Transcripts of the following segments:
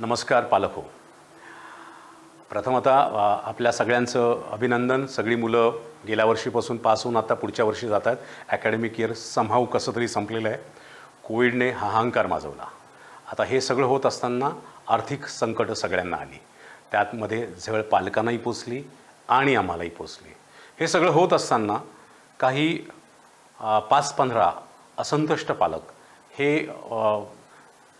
नमस्कार पालक हो. प्रथमतः आपल्या सगळ्यांचं अभिनंदन. सगळी मुलं गेल्या वर्षीपासून पास होऊन आता पुढच्या वर्षी जात आहेत. ॲकॅडमिक इयर समहाऊ कसं तरी संपलेलं आहे. कोविडने हाहाकार माजवला. आता हे सगळं होत असताना आर्थिक संकट सगळ्यांना आली. त्यातमध्ये झळ पालकांनाही पोचली आणि आम्हालाही पोचली. हे सगळं होत असताना काही 5-15 असंतुष्ट पालक हे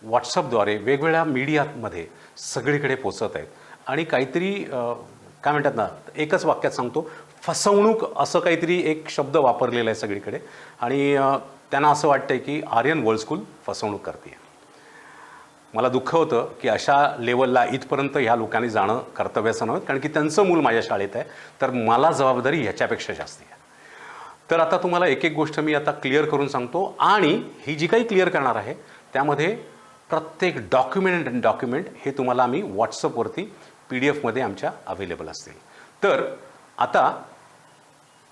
व्हॉट्सअपद्वारे वेगवेगळ्या मीडियामध्ये सगळीकडे पोचत आहेत आणि काहीतरी काय म्हणतात ना, एकच वाक्यात सांगतो, फसवणूक असं काहीतरी एक शब्द वापरलेला आहे सगळीकडे. आणि त्यांना असं वाटतं आहे की आर्यन वर्ल्ड स्कूल फसवणूक करते. मला दुःख होतं की अशा लेवलला इथपर्यंत ह्या लोकांनी जाणं कर्तव्याचं नव्हतं, कारण की त्यांचं मूल माझ्या शाळेत आहे, तर मला जबाबदारी ह्याच्यापेक्षा जास्त आहे. तर आता तुम्हाला एक एक गोष्ट मी आता क्लिअर करून सांगतो आणि ही जी काही क्लिअर करणार आहे त्यामध्ये प्रत्येक डॉक्युमेंट हे तुम्हाला आम्ही व्हॉट्सअपवरती PDF आमच्या अवेलेबल असतील. तर आता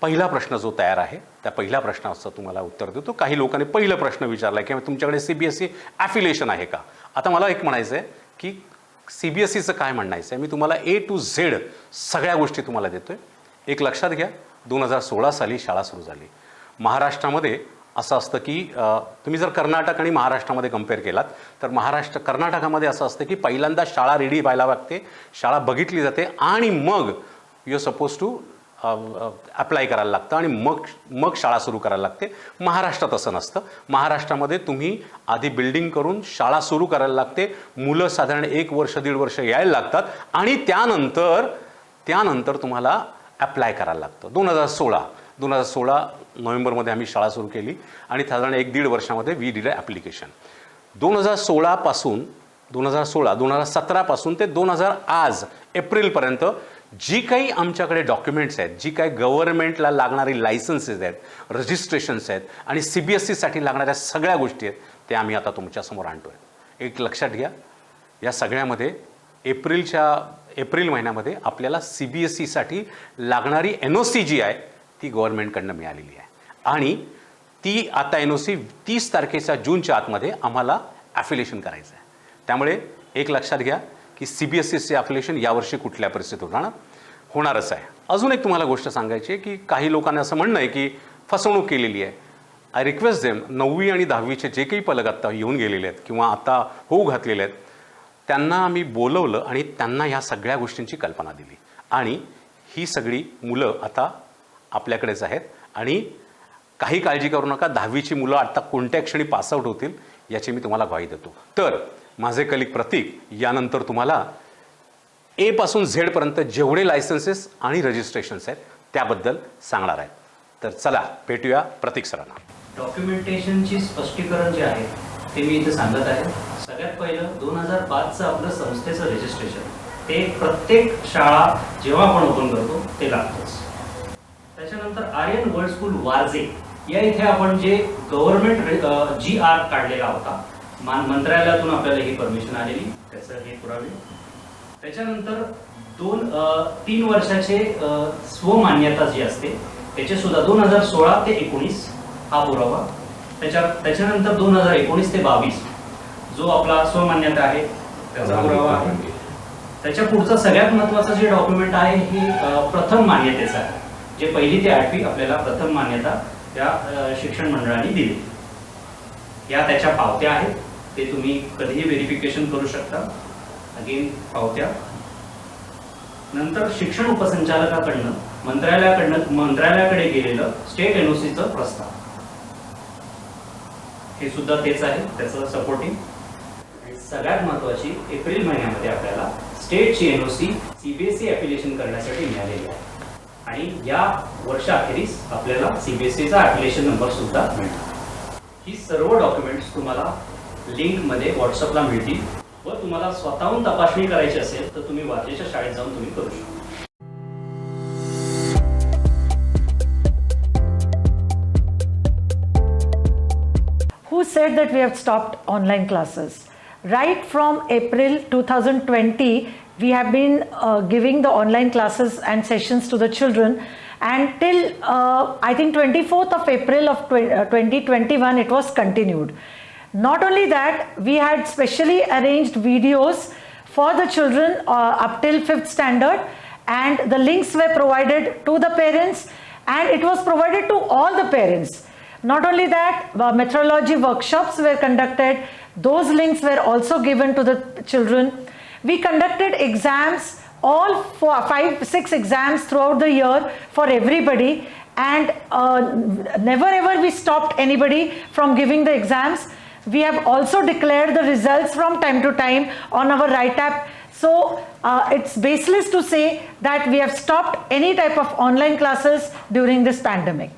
पहिला प्रश्न जो तयार आहे त्या पहिल्या प्रश्नाचं तुम्हाला उत्तर देतो. काही लोकांनी पहिला प्रश्न विचारला की तुमच्याकडे CBSE ॲफिलिएशन आहे का. आता मला एक म्हणायचं आहे की CBSEचं काय म्हणायचं आहे, मी तुम्हाला A to Z सगळ्या गोष्टी तुम्हाला देतो आहे. एक लक्षात घ्या, 2016 साली शाळा सुरू झाली. महाराष्ट्रामध्ये असं असतं की तुम्ही जर कर्नाटक आणि महाराष्ट्रामध्ये कम्पेअर केलात तर कर्नाटकामध्ये असं असतं की पहिल्यांदा शाळा रेडी व्हायला लागते, शाळा बघितली जाते आणि मग यू सपोज टू अप्लाय करायला लागतं आणि मग शाळा सुरू करायला लागते. महाराष्ट्रात असं नसतं. महाराष्ट्रामध्ये तुम्ही आधी बिल्डिंग करून शाळा सुरू करायला लागते. मुलं साधारण 1 वर्ष 1.5 वर्ष यायला लागतात आणि त्यानंतर तुम्हाला अप्लाय करायला लागतं. 2016 नोव्हेंबरमध्ये आम्ही शाळा सुरू केली आणि साधारण 1-1.5 वर्षामध्ये वी डिड ॲप्लिकेशन. 2017 पासून ते 2000 आज एप्रिलपर्यंत जी काही आमच्याकडे डॉक्युमेंट्स आहेत, जी काही गव्हर्नमेंटला लागणारी लायसन्सेस आहेत, रजिस्ट्रेशन्स आहेत आणि CBSEसाठी लागणाऱ्या सगळ्या गोष्टी आहेत त्या आम्ही आता तुमच्यासमोर आणतो आहे. एक लक्षात घ्या, या सगळ्यामध्ये एप्रिल महिन्यामध्ये आपल्याला CBSEसाठी लागणारी NOC जी आहे ती गव्हर्नमेंटकडनं मिळालेली आहे आणि ती आता NOC 30 तारखेच्या जूनच्या आतमध्ये आम्हाला ॲफिलिएशन करायचं आहे. त्यामुळे एक लक्षात घ्या की CBSEचे ॲफिलिएशन यावर्षी कुठल्या परिस्थितीत होणारच आहे. अजून एक तुम्हाला गोष्ट सांगायची आहे की काही लोकांना असं म्हणणं आहे की फसवणूक केलेली आहे. आय रिक्वेस्ट देम, 9वी आणि 10वीचे जे काही पालक आत्ता येऊन गेलेले आहेत किंवा आता होऊ घातलेले आहेत त्यांना आम्ही बोलवलं आणि त्यांना ह्या सगळ्या गोष्टींची कल्पना दिली आणि ही सगळी मुलं आता आपल्याकडेच आहेत आणि काही काळजी करू नका, 10वीची मुलं आता कोणत्या क्षणी पासआउट होतील याची मी तुम्हाला ग्वाही देतो. तर माझे कलिक प्रतीक यानंतर तुम्हाला A पासून Z पर्यंत जेवढे लायसन्सेस आणि रजिस्ट्रेशन्स आहेत त्याबद्दल सांगणार आहेत. तर चला भेटूया प्रतीक सरांना. डॉक्युमेंटेशनची स्पष्टीकरण जे आहे ते मी इथे सांगत आहे. सगळ्यात पहिलं 2005चं आपलं संस्थेचं रजिस्ट्रेशन, ते प्रत्येक शाळा जेव्हा आपण ओपन करतो ते लागतंच. त्याच्यानंतर आर्यन वर्ल्ड स्कूल वारजे या इथे आपण जे गव्हर्नमेंट GR काढलेला होता, मंत्रालयातून आपल्याला ही परमिशन आलेली, त्याचं हे पुरावे. त्याच्यानंतर 3 वर्षाचे स्वमान्यता जी असते त्याचे सुद्धा 2016 ते 19 हा पुरावा. त्याच्यानंतर 2019 ते 22 जो आपला स्वमान्यता आहे त्याचा पुरावा आहे. त्याच्या पुढचं सगळ्यात महत्त्वाचं जे डॉक्युमेंट आहे हे प्रथम मान्यतेचं आहे, जे 1ली ते 8वी आपल्याला प्रथम मान्यता त्या शिक्षण मंडळाने दिली. या त्याच्या पावत्या आहेत, ते तुम्ही कधीही व्हेरिफिकेशन करू शकता. अगेन पावत्या. नंतर शिक्षण उपसंचालकाकडनं मंत्रालयाकडे गेलेलं स्टेट NOCचं प्रस्ताव, हे सुद्धा तेच आहे, त्याचं सपोर्टिंग. सगळ्यात महत्त्वाची एप्रिल महिन्यामध्ये आपल्याला स्टेटची NOC CBSE ॲफिलिएशन करण्यासाठी मिळालेली आहे आणि या वर्षाअखेरीस आपल्याला CBSEचा ॲफिलिएशन नंबर सुद्धा मिळतो. ही सर्व डॉक्युमेंट्स तुम्हाला लिंकमध्ये व्हॉट्सअपला मिळतील व तुम्हाला स्वतःहून तपासणी करायची असेल तर तुम्ही वारजेच्या शाळेत जाऊन तुम्ही करू शकता. Who said that we have stopped online classes? Right from April 2020, we have been giving the online classes and sessions to the children, and till I think 24th of April of 2021 it was continued. Not only that, we had specially arranged videos for the children up till 5th standard, and the links were provided to the parents, and it was provided to all the parents. Not only that, metrology workshops were conducted. Those links were also given to the children. We conducted exams, all 5-6 exams throughout the year for everybody, and never ever we stopped anybody from giving the exams. We have also declared the results from time to time on our Write app. So it's baseless to say that we have stopped any type of online classes during this pandemic.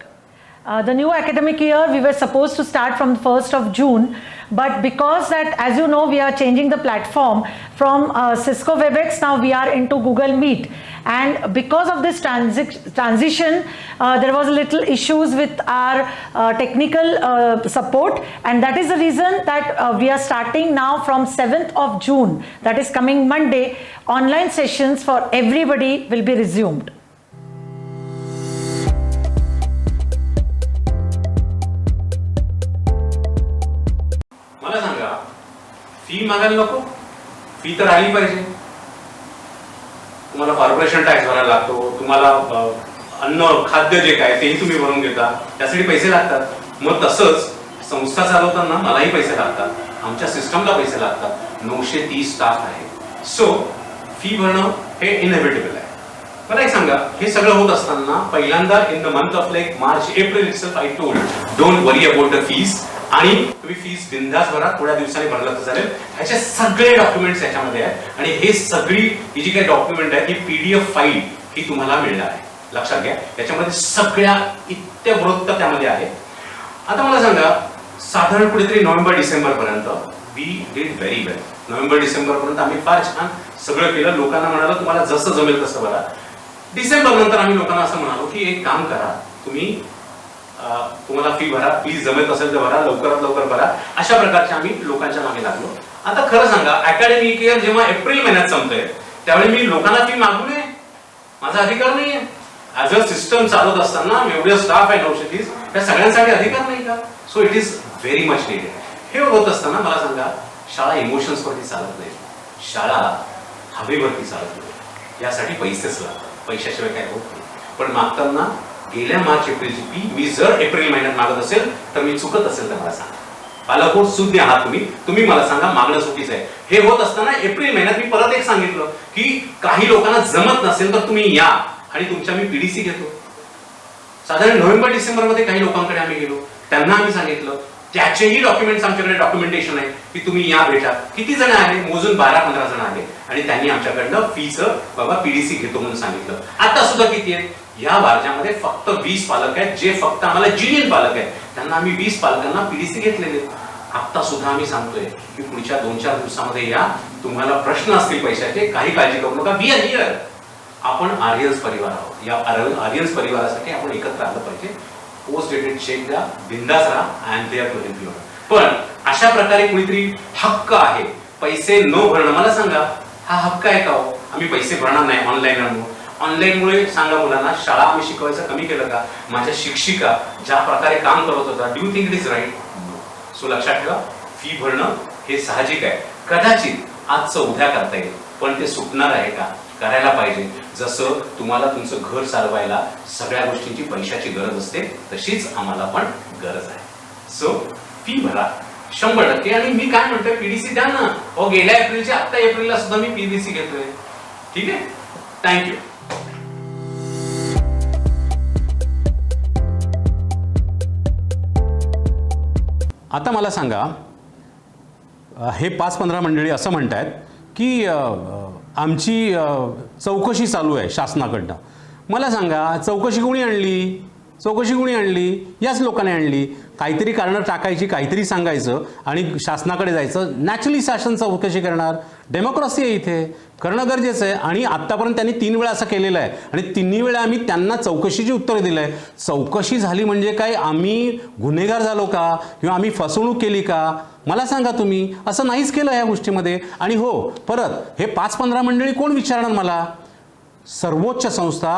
The new academic year, we were supposed to start from the 1st of June, but because that, as you know, we are changing the platform from Cisco WebEx, now we are into Google Meet. And because of this transition, there was a little issues with our technical support, and that is the reason that we are starting now from 7th of June, that is coming Monday, online sessions for everybody will be resumed. मला सांगा, fee मागायला नको? Fee तर आली पाहिजे. तुम्हाला corporation tax भरायला लागतो, तुम्हाला अन्न खाद्य जे काय तेही तुम्ही भरून घेता, त्यासाठी पैसे लागतात. मग तसंच संस्था चालवताना मलाही पैसे लागतात, आमच्या सिस्टमला पैसे लागतात. 930 स्टाफ आहे. सो फी भरणं हे इनएव्हिटेबल आहे. मला एक सांगा, हे सगळं होत असताना पहिल्यांदा in the month of like March April itself I told don't worry about the fees, आणि तुम्ही फीस बिंदास भरा, थोड्या दिवसांनी भरलं तर चालेल. ह्याचे सगळे डॉक्युमेंट्स याच्यामध्ये आहेत, आणि हे सगळी ही जी काही डॉक्युमेंट आहे ही PDF फाईल ही तुम्हाला मिळणार आहे. लक्षात घ्या, याच्यामध्ये सगळ्या इत्यवृत्त त्यामध्ये आहे. आता मला सांगा, साधारण कुठेतरी नोव्हेंबर डिसेंबर पर्यंत we did very well. November December पर्यंत आम्ही फार छान सगळं केलं. लोकांना म्हणालो तुम्हाला जसं जमेल तसं भरा. डिसेंबर नंतर आम्ही लोकांना असं म्हणालो की एक काम करा, तुम्हाला फी भरा, प्लीज जमेल असेल तर भरा, लवकरात लवकर भरा. अशा प्रकारचे आम्ही लोकांच्या मागे लागलो. आता खरं सांगा, अकॅडमिक इयर जेव्हा एप्रिल महिन्यात संपतंय त्यावेळी मी लोकांना फी मागू नये, माझा अधिकार नाहीये. ऍज अ सिस्टम चालवत असताना एवढे स्टाफ आहे 930, त्या सगळ्यांसाठी अधिकार नाही का? So it is very much needed. हे होत असताना मला सांगा, शाळा इमोशन्स वरती चालत नाही, शाळा हवेवरती चालत नाही. यासाठी पैसेच लागतात, पैशाशिवाय काय होत नाही. पण मागताना गेल्या मार्च एप्रिलची फी मी जर एप्रिल महिन्यात मागत असेल तर मी चुकत असेल तर मला सांगा. पालक सुज्ञ आहात तुम्ही मला सांगा, मागणं चुकीचं आहे. हे होत असताना एप्रिल महिन्यात मी परत एक सांगितलं की काही लोकांना जमत नसेल तर तुम्ही या आणि तुमच्या मी PDC घेतो. साधारण नोव्हेंबर डिसेंबर मध्ये काही लोकांकडे आम्ही गेलो, त्यांना आम्ही सांगितलं, त्याचेही डॉक्युमेंट्स आमच्याकडे डॉक्युमेंटेशन आहे की तुम्ही या भेटा. किती जण आले? मोजून 12-15 जण आले, आणि त्यांनी आमच्याकडनं फीचं बाबा PDC घेतो म्हणून सांगितलं. आता सुद्धा किती आहेत? या बारजामध्ये फक्त 20 पालक आहेत, जे फक्त आम्हाला जिनियन पालक आहेत. त्यांना आम्ही 20 पालकांना PDC घेतलेले. आता सुद्धा आम्ही सांगतोय की पुढच्या 2-4 दिवसामध्ये या, तुम्हाला प्रश्न असतील पैशाचे, काही काळजी करू नका. We are here. आपण आर्यन्स परिवार आहोत. या आर्यन्स परिवारासाठी आपण एकत्र आलं पाहिजे. पोस्ट डेटेड चेक द्या, बिंदास राहा, I am there to help you. पण अशा प्रकारे कुणीतरी हक्क आहे पैसे न भरणं, मला सांगा, हा हक्क आहे का हो? आम्ही पैसे भरणार नाही ऑनलाईनमुळे सांगा मुलांना, शाळा आम्ही शिकवायचं कमी केलं का? माझ्या शिक्षिका ज्या प्रकारे काम करत होता, do you think it is right? So लक्षात ठेवा, फी भरणं हे साहजिक आहे. कदाचित आजचं उद्या करता येईल, पण ते सुटणार आहे का? करायला पाहिजे. जसं तुम्हाला तुमचं घर चालवायला सगळ्या गोष्टींची पैशाची गरज असते, तशीच आम्हाला पण गरज आहे. सो फी भरा 100%. आणि मी काय म्हणतोय, PDC द्या ना. हो, गेल्या एप्रिलच्या आता एप्रिलला सुद्धा मी PDC घेतोय. ठीक आहे, थँक्यू. आता मला सांगा, हे 5-15 मंडळी असं म्हणतात की आमची चौकशी चालू आहे शासनाकडनं. मला सांगा, चौकशी कोणी आणली? याच लोकांनी आणली. काहीतरी कारणं टाकायची, काहीतरी सांगायचं आणि शासनाकडे जायचं. नॅचरली शासन चौकशी करणार. डेमोक्रेसी आहे, इथे करणं गरजेचं आहे. आणि आत्तापर्यंत त्यांनी 3 वेळा असं केलेलं आहे, आणि 3 वेळा आम्ही त्यांना चौकशीची उत्तरं दिलं आहे. चौकशी झाली म्हणजे काय आम्ही गुन्हेगार झालो का, किंवा आम्ही फसवणूक केली का? मला सांगा, तुम्ही असं नाहीच केलं या गोष्टीमध्ये. आणि हो, परत हे 5-15 मंडळी कोण विचारणार मला? सर्वोच्च संस्था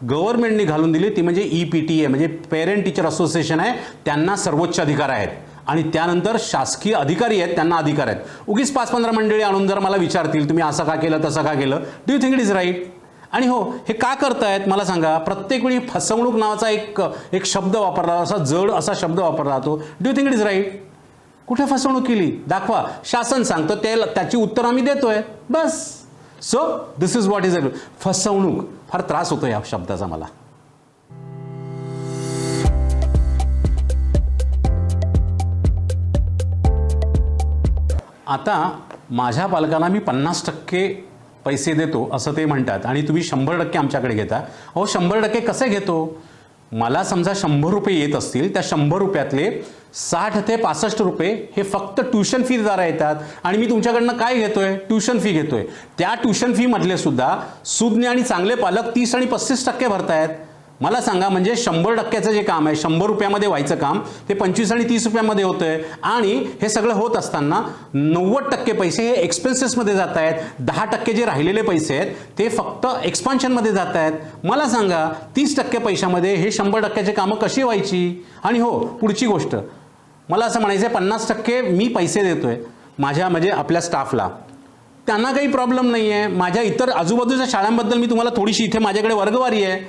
गव्हर्नमेंटने घालून दिली, ती म्हणजे EPTA, म्हणजे पेरेंट टीचर असोसिएशन आहे. त्यांना सर्वोच्च अधिकार आहेत. आणि त्यानंतर शासकीय अधिकारी आहेत, त्यांना अधिकार आहेत. उगीच 5-15 मंडळी आणून जर मला विचारतील तुम्ही असं का केलं तसं का केलं, do you think it is right? आणि हो, हे का करतायत मला सांगा. प्रत्येक वेळी फसवणूक नावाचा एक शब्द वापरला, असा जड असा शब्द वापरला जातो. Do you think it is right? कुठे फसवणूक केली दाखवा. शासन सांगतं त्याची उत्तर आम्ही देतोय, बस. So this is what is it. फसवणूक, फार त्रास होतो या शब्दाचा मला. आता माझ्या पालकांना मी 50% पैसे देतो असं ते म्हणतात आणि तुम्ही 100% आमच्याकडे घेता. अहो 100% कसे घेतो? मला समजा 100 रुपये येत असतील, त्या 100 रुपयातले 60 ते 65 रुपये हे फक्त ट्युशन फी द्वारा येतात आणि मी तुमच्याकडनं काय घेतोय? ट्युशन फी घेतोय. त्या ट्युशन फी मधले सुद्धा सुज्ञ आणि चांगले पालक 30 आणि 35% भरतायत. मला सांगा, म्हणजे 100%चं जे काम आहे 100 रुपयामध्ये व्हायचं काम ते 25 आणि 30 रुपयामध्ये होतंय. आणि हे सगळं होत असताना 90% पैसे हे एक्सपेन्सेसमध्ये जात आहेत. 10% जे राहिलेले पैसे आहेत ते फक्त एक्सपान्शनमध्ये जात आहेत. मला सांगा 30% पैशामध्ये हे 100%चे कामं कशी व्हायची? आणि हो, पुढची गोष्ट मला असं म्हणायचं आहे, 50% मी पैसे देतोय माझ्या म्हणजे आपल्या स्टाफला, त्यांना काही प्रॉब्लेम नाही आहे. माझ्या इतर आजूबाजूच्या शाळांबद्दल मी तुम्हाला थोडीशी, इथे माझ्याकडे वर्गवारी आहे.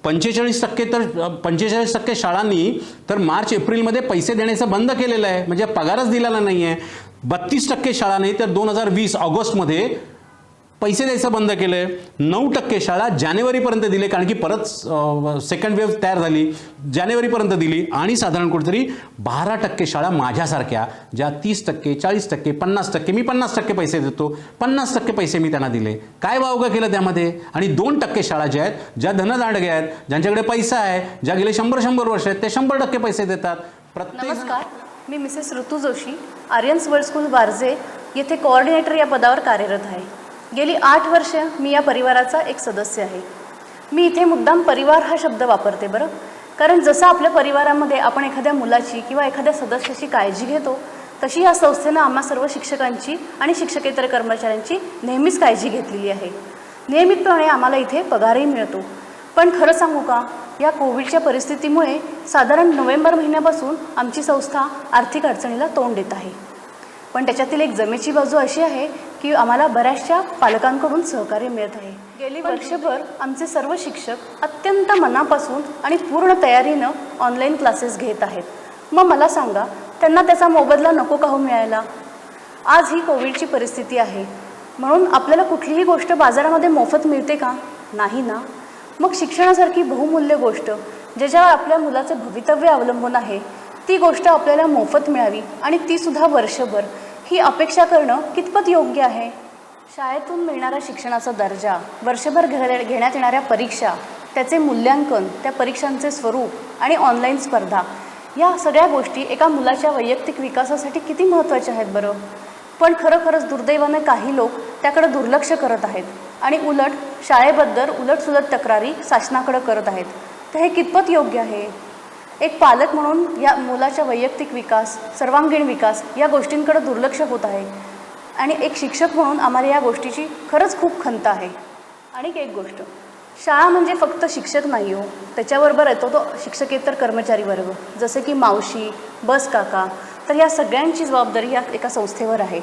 45% शाळांनी तर मार्च एप्रिलमध्ये पैसे देण्याचं बंद केलेलं आहे, म्हणजे पगारच दिलेला नाही आहे. 32% शाळांनी तर 2020 ऑगस्टमध्ये पैसे द्यायचं बंद केलं आहे. 9% शाळा जानेवारीपर्यंत दिले, कारण की परत सेकंड वेव्ह तयार झाली, जानेवारीपर्यंत दिली. आणि साधारण कुठेतरी 12% शाळा माझ्यासारख्या ज्या 30%, 40%, 50%, मी 50% पैसे देतो, 50% पैसे मी त्यांना दिले. काय वावगं केलं त्यामध्ये? आणि 2% शाळा ज्या आहेत, ज्या धनदांडग्या आहेत, ज्यांच्याकडे पैसा आहे, ज्या गेले 100 वर्ष आहेत, ते 100% पैसे देतात. नमस्कार, मी मिसेस ऋतू Joshi, Aryans world school Warje येथे कोऑर्डिनेटर या पदावर कार्यरत आहे. गेली 8 वर्ष मी या परिवाराचा एक सदस्य आहे. मी इथे मुद्दाम परिवार हा शब्द वापरते बरं, कारण जसं आपल्या परिवारामध्ये आपण एखाद्या मुलाची किंवा एखाद्या सदस्याची काळजी घेतो, तशी या संस्थेनं आम्हा सर्व शिक्षकांची आणि शिक्षकेतर कर्मचाऱ्यांची नेहमीच काळजी घेतलेली आहे. नियमितपणे आम्हाला इथे पगारही मिळतो. पण खरं सांगू का, या कोविडच्या परिस्थितीमुळे साधारण नोव्हेंबर महिन्यापासून आमची संस्था आर्थिक अडचणीला तोंड देत आहे. पण त्याच्यातील एक जमेची बाजू अशी आहे की आम्हाला बऱ्याचशा पालकांकडून सहकार्य मिळत आहे. गेली वर्षभर आमचे सर्व शिक्षक अत्यंत मनापासून आणि पूर्ण तयारीनं ऑनलाईन क्लासेस घेत आहेत. मग मला सांगा, त्यांना त्याचा मोबदला नको का हो मिळायला? आज ही कोविडची परिस्थिती आहे म्हणून आपल्याला कुठलीही गोष्ट बाजारामध्ये मोफत मिळते का? नाही ना. मग शिक्षणासारखी बहुमूल्य गोष्ट ज्याच्यावर आपल्या मुलाचे भवितव्य अवलंबून आहे, ती गोष्ट आपल्याला मोफत मिळावी आणि तीसुद्धा वर्षभर, ही अपेक्षा करणं कितपत योग्य आहे? शाळेतून मिळणारा शिक्षणाचा दर्जा, वर्षभर घेण्यात येणाऱ्या परीक्षा, त्याचे मूल्यांकन, त्या परीक्षांचे स्वरूप आणि ऑनलाईन स्पर्धा, या सगळ्या गोष्टी एका मुलाच्या वैयक्तिक विकासासाठी किती महत्त्वाच्या आहेत बरं. पण खरोखरच दुर्दैवाने काही लोक त्याकडे दुर्लक्ष करत आहेत आणि उलट शाळेबद्दल उलटसुलट तक्रारी शासनाकडे करत आहेत. तर हे कितपत योग्य आहे? एक पालक म्हणून या मुलाच्या वैयक्तिक विकास, सर्वांगीण विकास या गोष्टींकडे दुर्लक्ष होत आहे आणि एक शिक्षक म्हणून आम्हाला या गोष्टीची खरंच खूप खंत आहे. आणि एक गोष्ट, शाळा म्हणजे फक्त शिक्षक नाही हो, त्याच्याबरोबर येतो तो शिक्षकेतर कर्मचारी वर्ग, जसे की मावशी, बस काका. तर या सगळ्यांची जबाबदारी या एका संस्थेवर आहे.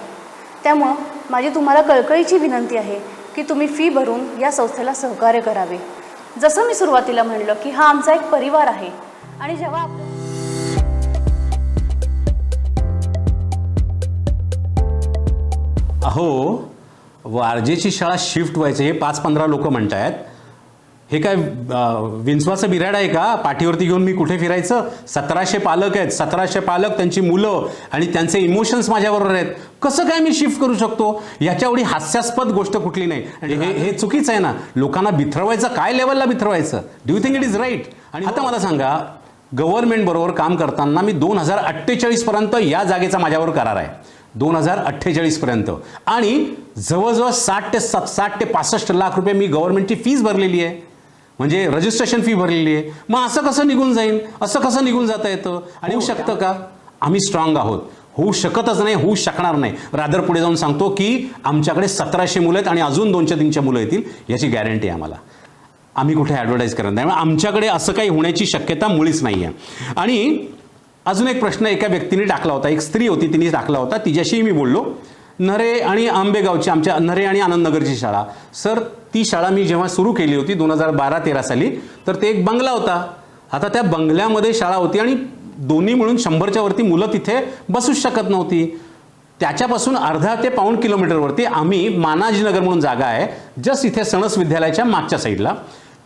त्यामुळं माझी तुम्हाला कळकळीची विनंती आहे की तुम्ही फी भरून या संस्थेला सहकार्य करावे. जसं मी सुरुवातीला म्हणलं की हा आमचा एक परिवार आहे आणि जेव्हा अहो, वारजेची शाळा शिफ्ट व्हायचं हे 5-15 लोक म्हणत आहेत. हे काय विंचवाचं बिराड आहे का? पाठीवरती घेऊन मी कुठे फिरायचं? 1700 पालक आहेत, 1700 पालक, त्यांची मुलं आणि त्यांचे इमोशन्स माझ्याबरोबर आहेत. कसं काय मी शिफ्ट करू शकतो? याच्या एवढी हास्यास्पद गोष्ट कुठली नाही. आणि हे चुकीचं आहे ना. लोकांना बिथरवायचं, काय लेवलला बिथरवायचं? Do you think it is right? आणि आता मला सांगा, गव्हर्नमेंट बरोबर काम करताना मी 2048 पर्यंत या जागेचा माझ्यावर करार आहे. 2048 पर्यंत. आणि जवळजवळ 60 ते 65 लाख रुपये मी गव्हर्नमेंटची फीस भरलेली आहे, म्हणजे रजिस्ट्रेशन फी भरलेली आहे. मग असं कसं निघून जाईल? असं कसं निघून जाता येतं? आणि होऊ शकतं का? आम्ही स्ट्रॉंग आहोत. होऊ शकतच नाही, होऊ शकणार नाही. रादर पुढे जाऊन सांगतो की आमच्याकडे 1700 मुलं आहेत आणि अजून 200-300 मुलं येतील, याची गॅरंटी आहे आम्हाला. आम्ही कुठे ॲडव्हर्टाईज करत नाही. आमच्याकडे असं काही होण्याची शक्यता मुळीच नाही आहे. आणि अजून एक प्रश्न एका व्यक्तीने टाकला होता, एक स्त्री होती तिने टाकला होता, तिच्याशी मी बोललो. नरे आणि आंबेगावची आमच्या नरे आणि आनंदनगरची शाळा. सर ती शाळा मी जेव्हा सुरू केली होती 2012-13 साली, तर ते एक बंगला होता. आता त्या बंगल्यामध्ये शाळा होती आणि दोन्ही मिळून 100च्या वरती मुलं तिथे बसूच शकत नव्हती. त्याच्यापासून अर्धा ते पाऊण किलोमीटरवरती आम्ही मानाजीनगर म्हणून जागा आहे जस्ट इथे सणस विद्यालयाच्या मागच्या साईडला,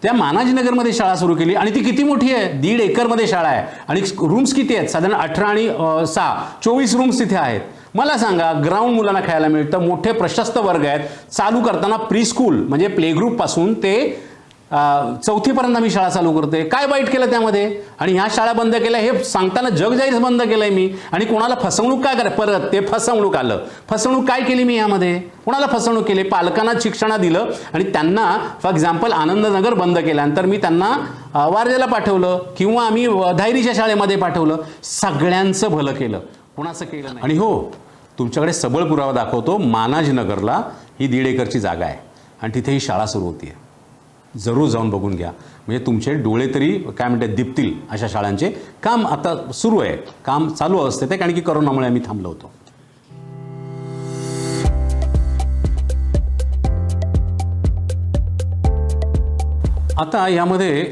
त्या मानाजीनगरमध्ये शाळा सुरू केली. आणि ती किती मोठी आहे, 1.5 एकरमध्ये शाळा आहे. आणि रूम्स किती आहेत, साधारण 18 आणि 6 24 रूम्स तिथे आहेत. मला सांगा, ग्राउंड मुलांना खेळायला मिळतं, मोठे प्रशस्त वर्ग आहेत. चालू करताना प्री स्कूल म्हणजे प्ले ग्रुपपासून ते 4थीपर्यंत आम्ही शाळा चालू करतोय. काय वाईट केलं त्यामध्ये? आणि ह्या शाळा बंद केल्या हे सांगताना जग जाहीर बंद केलंय मी. आणि कोणाला फसवणूक काय करायचं, परत ते फसवणूक आलं. फसवणूक काय केली मी यामध्ये? कोणाला फसवणूक केली? पालकांना शिक्षण दिलं आणि त्यांना फॉर एक्झाम्पल आनंदनगर बंद केल्यानंतर मी त्यांना वारजेला पाठवलं किंवा आम्ही धायरीच्या शाळेमध्ये पाठवलं. सगळ्यांचं भलं केलं, कोणाचं केलं नाही. आणि हो, तुमच्याकडे सबळ पुरावा दाखवतो. मानाजीनगरला ही 1.5 एकरची जागा आहे आणि तिथे ही शाळा सुरू होती. जरूर जाऊन बघून घ्या, म्हणजे तुमचे डोळे तरी काय म्हणतात दिपतील. अशा शाळांचे काम आता सुरू आहे, काम चालू अवस्थेत आहे, कारण की करोनामुळे आम्ही थांबलो होतो. आता यामध्ये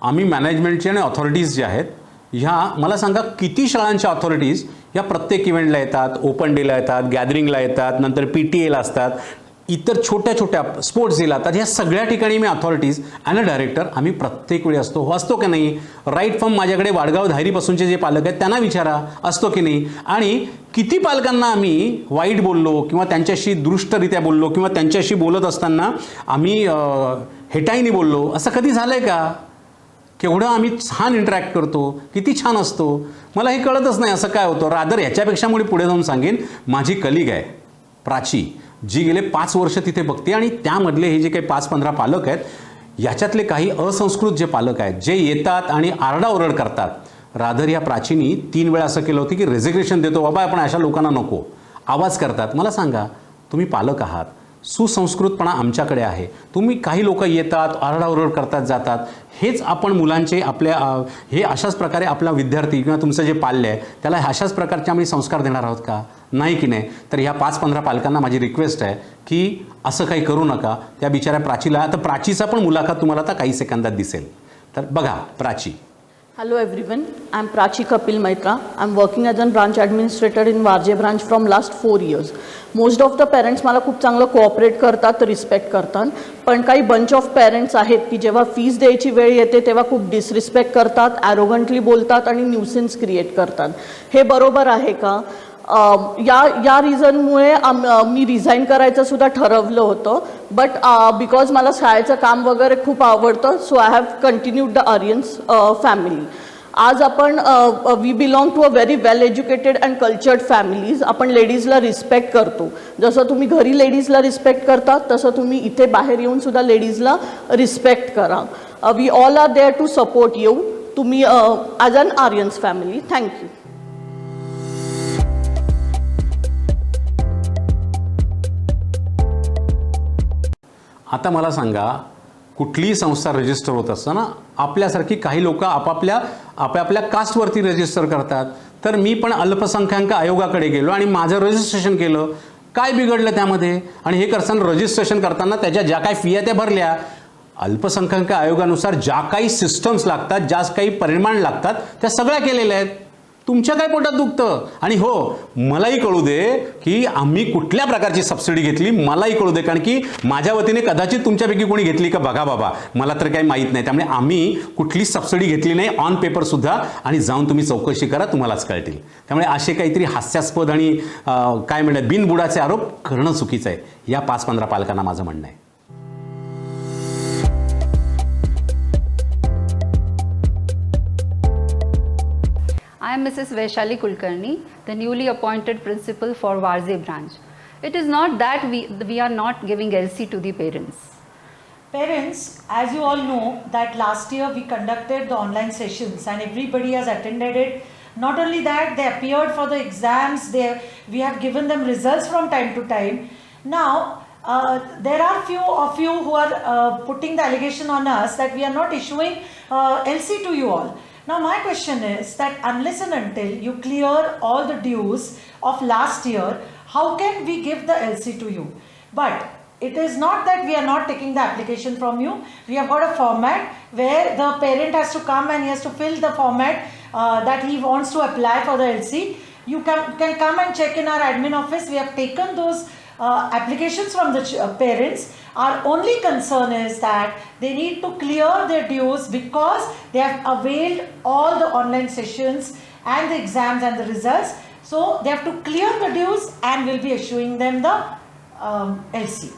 आम्ही मॅनेजमेंटचे आणि ऑथॉरिटीज जे आहेत, ह्या मला सांगा किती शाळांच्या ऑथॉरिटीज या प्रत्येक इव्हेंटला येतात, ओपन डेला येतात, गॅदरिंगला येतात, नंतर PTA असतात, इतर छोट्या छोट्या स्पोर्ट्स डेला येतात. ह्या सगळ्या ठिकाणी मी ऑथॉरिटीज आणि डायरेक्टर आम्ही प्रत्येक वेळी असतो की नाही? राईट फ्रॉम माझ्याकडे वाडगाव धायरीपासूनचे जे पालक आहेत त्यांना विचारा, असतो की नाही? आणि किती पालकांना आम्ही वाईट बोललो किंवा त्यांच्याशी दृष्टरित्या बोललो किंवा त्यांच्याशी बोलत असताना आम्ही हेटाईने बोललो, असं कधी झालंय का? केवढं आम्ही छान इंटरॅक्ट करतो, किती छान असतो. मला हे कळतच नाही असं काय होतं. रादर ह्याच्यापेक्षा पुढे जाऊन सांगेन, माझी कलिग आहे प्राची, जी गेले 5 वर्ष तिथे बघते. आणि त्यामधले हे जे काही 5-15 पालक आहेत, याच्यातले काही असंस्कृत जे पालक आहेत जे येतात आणि आरडाओरड करतात. रादर या प्राचीनी 3 वेळा असं केलं होतं की रेझिग्नेशन देतो बाबा, आपण अशा लोकांना नको. आवाज करतात. मला सांगा, तुम्ही पालक आहात, सुसंस्कृतपणा आमच्याकडे आहे. तुम्ही काही लोक येतात, आरडाओरड करतात, जातात. हेच आपण मुलांचे आपल्या हे अशाच प्रकारे आपला विद्यार्थी किंवा तुमचं जे पाल्य आहे त्याला अशाच प्रकारचे आम्ही संस्कार देणार आहोत का? नाही की नाही? तर ह्या 5-15 पालकांना माझी रिक्वेस्ट आहे की असं काही करू नका. त्या बिचाऱ्या प्राचीला, आता प्राचीचा पण मुलाखत तुम्हाला आता काही सेकंदात दिसेल. तर बघा Prachi. Hello everyone, I am Prachi Kapil Maitra. I am working as a branch administrator in Varje branch from last 4 years. Most of the parents मला खूप चांगलं कोऑपरेट करतात, रिस्पेक्ट करतात. पण काही बंच ऑफ पेरेंट्स आहेत की जेव्हा फीस द्यायची वेळ येते तेव्हा खूप डिसरिस्पेक्ट करतात, ॲरोगंटली बोलतात आणि न्यूसेन्स क्रिएट करतात. हे बरोबर आहे का? या रिझनमुळे मी रिझाईन करायचं सुद्धा ठरवलं होतं. बट बिकॉज मला शाळेचं काम वगैरे खूप आवडतं, so I have continued the Aryans family. आज आपण we belong to a very well educated and cultured families. आपण लेडीजला रिस्पेक्ट करतो. जसं तुम्ही घरी लेडीजला रिस्पेक्ट करता तसं तुम्ही इथे बाहेर येऊन सुद्धा लेडीजला रिस्पेक्ट करा. We all are there to support you. तुम्ही as an Aryan's family. Thank you. आता मला सांगा, कुठलीही संस्था रजिस्टर होत असताना आपल्यासारखी काही लोक आपापल्या कास्टवरती रजिस्टर करतात. तर मी पण अल्पसंख्याक आयोगाकडे गेलो आणि माझं रजिस्ट्रेशन केलं. काय बिघडलं त्यामध्ये? आणि हे करताना रजिस्ट्रेशन करताना त्याच्या ज्या काही फी त्या भरल्या. अल्पसंख्याक आयोगानुसार ज्या काही सिस्टम्स लागतात, ज्या काही परिमाण लागतात त्या सगळ्या केलेल्या आहेत. तुमच्या काय पोटात दुखतं? आणि हो, मलाही कळू दे की आम्ही कुठल्या प्रकारची सबसिडी घेतली, मलाही कळू दे. कारण की माझ्या वतीने कदाचित तुमच्यापैकी कोणी घेतली का बघा बाबा, मला तर काही माहीत नाही. त्यामुळे आम्ही कुठली सबसिडी घेतली नाही ऑन पेपरसुद्धा. आणि जाऊन तुम्ही चौकशी करा, तुम्हालाच कळतील. त्यामुळे असे काहीतरी हास्यास्पद आणि काय म्हणतात बिनबुडाचे आरोप करणं चुकीचं आहे. या 5-15 पालकांना माझं म्हणणं आहे. I am Mrs. Vaishali Kulkarni, the newly appointed principal for Varze branch. It is not that we are not giving LC to the parents. Parents, as you all know, that last year we conducted the online sessions and everybody has attended it. Not only that, they appeared for the exams. We have given them results from time to time. Now, there are few of you who are putting the allegation on us that we are not issuing LC to you all. Now my question is that unless and until you clear all the dues of last year, how can we give the LC to you? But it is not that we are not taking the application from you. We have got a format where the parent has to come and he has to fill the format that he wants to apply for the LC. You can come and check in our admin office. We have taken those applications from the parents. Our only concern is that they need to clear their dues because they have availed all the online sessions and the exams and the results. So they have to clear the dues and we'll be issuing them the LC.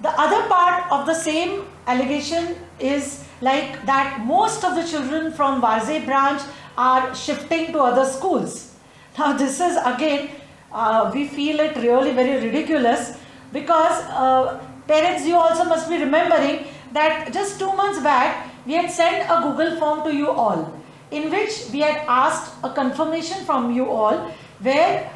The other part of the same allegation is like that most of the children from Varze branch are shifting to other schools. Now this is again, we feel it really very ridiculous because parents, you also must be remembering that just 2 months back we had sent a Google form to you all in which we had asked a confirmation from you all where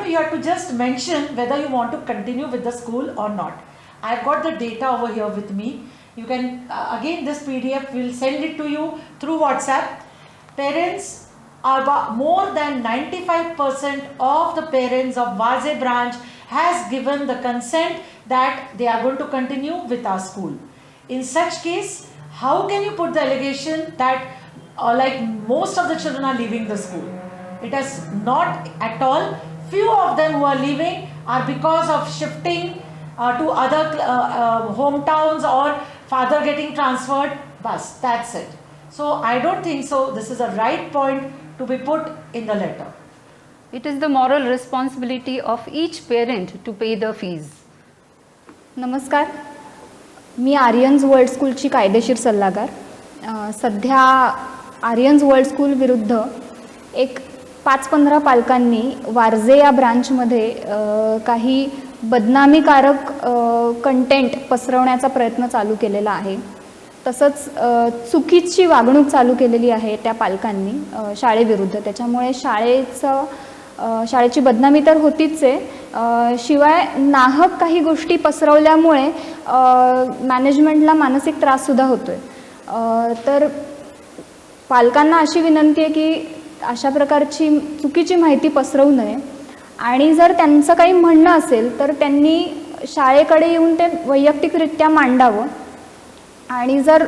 you had to just mention whether you want to continue with the school or not. I've got the data over here with me. You can again, this PDF will send it to you through WhatsApp. Parents, more than 95% of the parents of Varze branch has given the consent that they are going to continue with our school. In such case, how can you put the allegation that like most of the children are leaving the school? It is not at all. Few of them who are leaving are because of shifting to other hometowns or father getting transferred. Bas, that's it. So I don't think so. This is a right point to be put in the letter. It is the moral responsibility of each parent to pay the fees. नमस्कार, मी Aryans world स्कूलची कायदेशीर सल्लागार. सध्या Aryans world school विरुद्ध एक 5-15 पालकांनी वारजे या ब्रांचमध्ये काही बदनामीकारक content पसरवण्याचा प्रयत्न चालू केलेला आहे. तसंच चुकीची वागणूक चालू केलेली आहे त्या पालकांनी शाळेविरुद्ध. त्याच्यामुळे शाळेची बदनामी तर होतीच आहे, शिवाय नाहक काही गोष्टी पसरवल्यामुळे मॅनेजमेंटला मानसिक त्राससुद्धा होतो आहे. तर पालकांना अशी विनंती आहे की अशा प्रकारची चुकीची माहिती पसरवू नये आणि जर त्यांचं काही म्हणणं असेल तर त्यांनी शाळेकडे येऊन ते वैयक्तिकरित्या मांडावं. आणि जर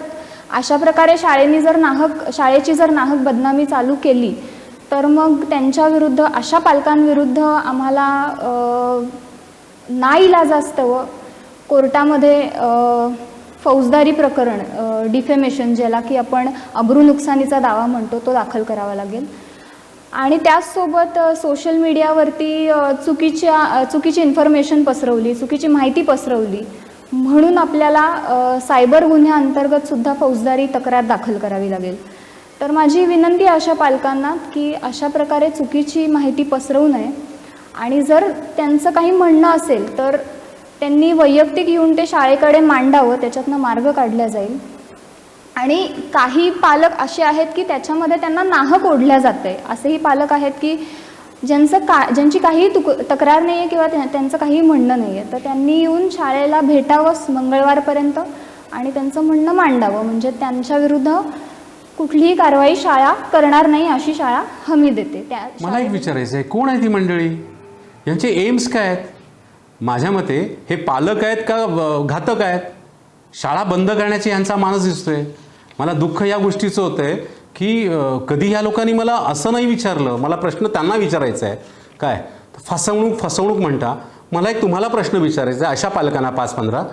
अशा प्रकारे शाळेची जर नाहक बदनामी चालू केली तर मग त्यांच्याविरुद्ध, अशा पालकांविरुद्ध आम्हाला नाईलाजास्तव कोर्टामध्ये फौजदारी प्रकरण, डिफेमेशन, ज्याला की आपण अब्रू नुकसानीचा दावा म्हणतो, तो दाखल करावा लागेल. आणि त्याचसोबत सोशल मीडियावरती चुकीची इन्फॉर्मेशन पसरवली, चुकीची माहिती पसरवली म्हणून आपल्याला सायबर गुन्ह्याअंतर्गत सुद्धा फौजदारी तक्रार दाखल करावी लागेल. तर माझी विनंती आहे अशा पालकांना की अशा प्रकारे चुकीची माहिती पसरवू नये आणि जर त्यांचं काही म्हणणं असेल तर त्यांनी वैयक्तिक येऊन ते शाळेकडे मांडावं, त्याच्यातनं मार्ग काढला जाईल. आणि काही पालक असे आहेत की त्याच्यामध्ये त्यांना नाहक ओढल्या जाते. असेही पालक आहेत की ज्यांची काही तक्रार नाही आहे किंवा त्यांचं काही म्हणणं नाही आहे, तर त्यांनी येऊन शाळेला भेटावं मंगळवारपर्यंत आणि त्यांचं म्हणणं मांडावं. म्हणजे त्यांच्याविरुद्ध कुठलीही कारवाई शाळा करणार नाही अशी शाळा हमी देते. मला एक विचारायचं आहे, कोण आहे ती मंडळी? यांचे एम्स काय आहेत? माझ्या मते हे पालक आहेत का घातक आहेत? शाळा बंद करण्याची यांचा मानस दिसतोय. मला दुःख या गोष्टीचं होतं आहे की कधी ह्या लोकांनी मला असं नाही विचारलं. मला प्रश्न त्यांना विचारायचा आहे, काय फसवणूक म्हणता. मला एक तुम्हाला प्रश्न विचारायचा आहे, अशा पालकांना 5-15,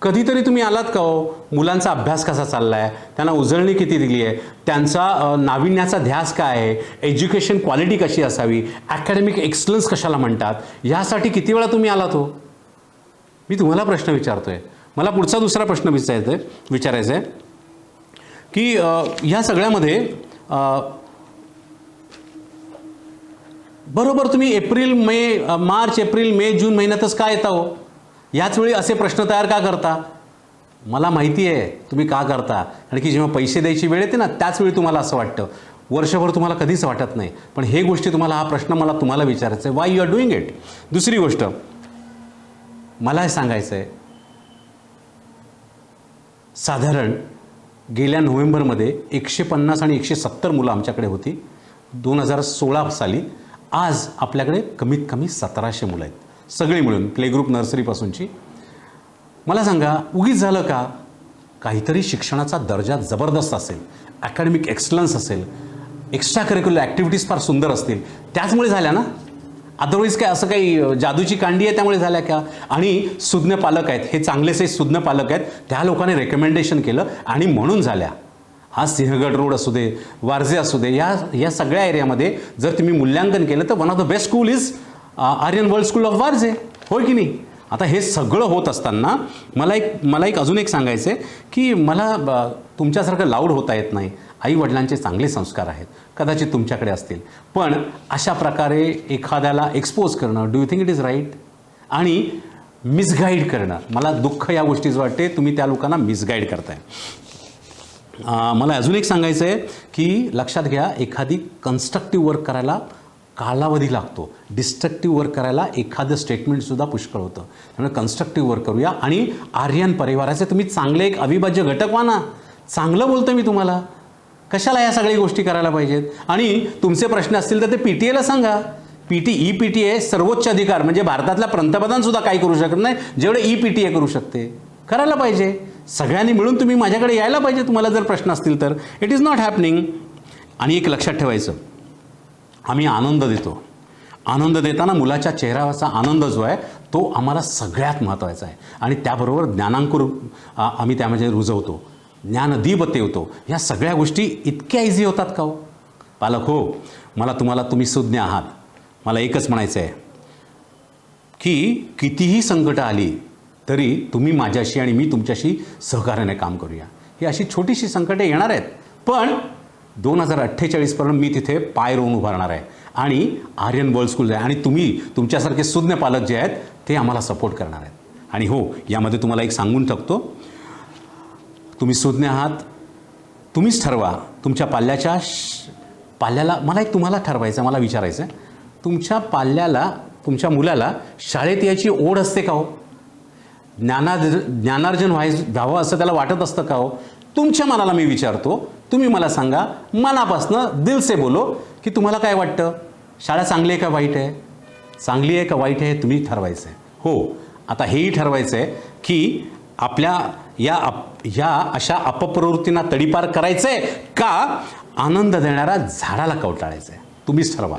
कधीतरी तुम्ही आलात का हो? मुलांचा अभ्यास कसा चालला आहे, त्यांना उजळणी किती दिली आहे, त्यांचा नाविन्याचा ध्यास काय आहे, एज्युकेशन क्वालिटी कशी असावी, ॲकॅडमिक एक्सलन्स कशाला म्हणतात, यासाठी किती वेळा तुम्ही आलात हो? मी तुम्हाला प्रश्न विचारतो आहे. मला पुढचा दुसरा प्रश्न विचारायचा आहे की ह्या सगळ्यामध्ये बरोबर तुम्ही मार्च एप्रिल मे जून महिन्यातच का येता हो? याच वेळी असे प्रश्न तयार का करता? मला माहिती आहे तुम्ही का करता, आणि की जेव्हा पैसे द्यायची वेळ येते ना त्याच वेळी तुम्हाला असं वाटतं. वर्षभर तुम्हाला कधीच वाटत नाही, पण हे गोष्टी हा प्रश्न मला तुम्हाला विचारायचा आहे, why you are doing it. दुसरी गोष्ट मला हे सांगायचं आहे, साधारण गेल्या नोव्हेंबरमध्ये 150 आणि 170 मुलं आमच्याकडे होती 2016 साली. आज आपल्याकडे कमीत कमी 1700 मुलं आहेत, सगळी मिळून प्ले ग्रुप नर्सरीपासूनची. मला सांगा, उगीच झालं का? काहीतरी शिक्षणाचा दर्जा जबरदस्त असेल, अकॅडमिक एक्सलन्स असेल, एक्स्ट्रा करिक्युलर ॲक्टिव्हिटीज फार सुंदर असतील, त्याचमुळे झाल्या ना. अदरवाईज काय असं काही जादूची कांडी आहे त्यामुळे झाल्या का? आणि सुज्ञ पालक आहेत, हे चांगलेसे सुज्ञ पालक आहेत, त्या लोकांनी रेकमेंडेशन केलं आणि म्हणून झाल्या. आज सिंहगड रोड असू दे, वारजे असू दे, या सगळ्या एरियामध्ये जर तुम्ही मूल्यांकन केलं तर one of the best school is Aryan world school of Warje, होय की नाही? आता हे सगळं होत असताना मला एक अजून एक सांगायचं आहे की मला तुमच्यासारखं लाऊड होता येत नाही. आई वडिलांचे चांगले संस्कार आहेत, कदाचित तुमच्याकडे असतील, पण अशा प्रकारे एखाद्याला एक्सपोज करणं, do you think it is right? आणि मिसगाईड करणं, मला दुःख या गोष्टीचं वाटते, तुम्ही त्या लोकांना मिसगाईड करताय. मला अजून एक सांगायचं आहे की लक्षात घ्या, एखादी कन्स्ट्रक्टिव्ह वर्क करायला कालावधी लागतो, डिस्ट्रक्टिव्ह वर्क करायला एखादं स्टेटमेंटसुद्धा पुष्कळ होतं. त्यामुळे कन्स्ट्रक्टिव्ह वर्क करूया आणि आर्यन परिवाराचे तुम्ही चांगले एक अविभाज्य घटक व्हा ना. चांगलं बोलतो मी तुम्हाला, कशाला या सगळ्या गोष्टी करायला पाहिजेत? आणि तुमचे प्रश्न असतील तर ते PTA सांगा. PTA सर्वोच्च अधिकार, म्हणजे भारतातला पंतप्रधानसुद्धा काय करू शकत नाही जेवढे PTA करू शकते. करायला पाहिजे, सगळ्यांनी मिळून तुम्ही माझ्याकडे यायला पाहिजे तुम्हाला जर प्रश्न असतील तर. It is not happening. आणि एक लक्षात ठेवायचं, आम्ही आनंद देतो, आनंद देताना मुलाच्या चेहऱ्यावरचा आनंद जो आहे तो आम्हाला सगळ्यात महत्त्वाचा आहे. आणि त्याबरोबर ज्ञानांकुर आम्ही त्यामध्ये रुजवतो, ज्ञानदीप तेवतो. ह्या सगळ्या गोष्टी इतक्या इझी होतात का हो? पालक हो, तुम्ही सुज्ञ आहात. मला एकच म्हणायचं आहे की कितीही संकटं आली तरी तुम्ही माझ्याशी आणि मी तुमच्याशी सहकार्याने काम करूया. ही अशी छोटीशी संकटे येणार आहेत, पण 2048पर्यंत मी तिथे पाय रोवून उभारणार आहे आणि आर्यन वर्ल्ड स्कूल आहे आणि तुम्ही तुमच्यासारखे सुज्ञ पालक जे आहेत ते आम्हाला सपोर्ट करणार आहेत. आणि हो, यामध्ये तुम्हाला एक सांगून टाकतो, तुम्ही सुज्ञ आहात, तुम्हीच ठरवा तुमच्या पाल्याला. मला एक तुम्हाला ठरवायचं, मला विचारायचं आहे, तुमच्या पाल्याला, तुमच्या मुलाला शाळेत यायची ओढ असते का हो? ज्ञानार्जन व्हावं असं त्याला वाटत असतं का हो? तुमच्या मनाला मी विचारतो, तुम्ही मला सांगा मनापासनं, दिल से बोलो की तुम्हाला काय वाटतं? शाळा चांगली आहे का वाईट आहे? चांगली आहे का वाईट आहे तुम्ही ठरवायचं आहे. हो, आता हेही ठरवायचं आहे की आपल्या या अशा अपप्रवृत्तींना तडीपार करायचं आहे का आनंद देणाऱ्या झाडाला कवटाळायचं आहे? तुम्हीच ठरवा.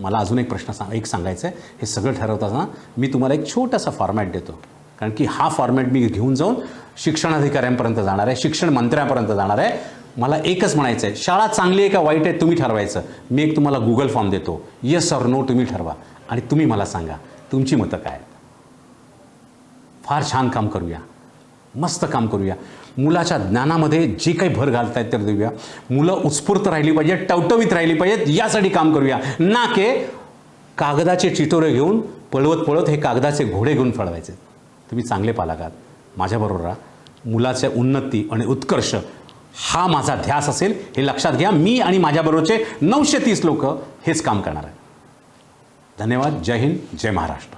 मला अजून एक प्रश्न सांगायचं आहे. हे सगळं ठरवताना मी तुम्हाला एक छोटासा फॉर्मॅट देतो, कारण की हा फॉर्मॅट मी घेऊन जाऊन शिक्षणाधिकाऱ्यांपर्यंत जाणार आहे, शिक्षण मंत्र्यांपर्यंत जाणार आहे. मला एकच म्हणायचं आहे, शाळा चांगली आहे का वाईट आहे तुम्ही ठरवायचं. मी एक तुम्हाला गुगल फॉर्म देतो, येस ऑर नो तुम्ही ठरवा आणि तुम्ही मला सांगा तुमची मतं काय आहेत. फार छान काम करूया, मस्त काम करूया. मुलाच्या ज्ञानामध्ये जे काही भर घालतायत तर देऊया. मुलं उत्स्फूर्त राहिली पाहिजे, टवटवीत राहिली पाहिजेत, यासाठी काम करूया. ना के कागदाचे चिटोरे घेऊन पळवत हे कागदाचे घोडे घेऊन पळवायचे. तुम्ही चांगले पालक आहात, माझ्याबरोबर राहा. मुलाच्या उन्नती आणि उत्कर्ष हा माझा ध्यास असेल, हे लक्षात घ्या. मी आणि माझ्याबरोबरचे 930 लोक हेच काम करणार आहेत. धन्यवाद. जय हिंद, जय महाराष्ट्र.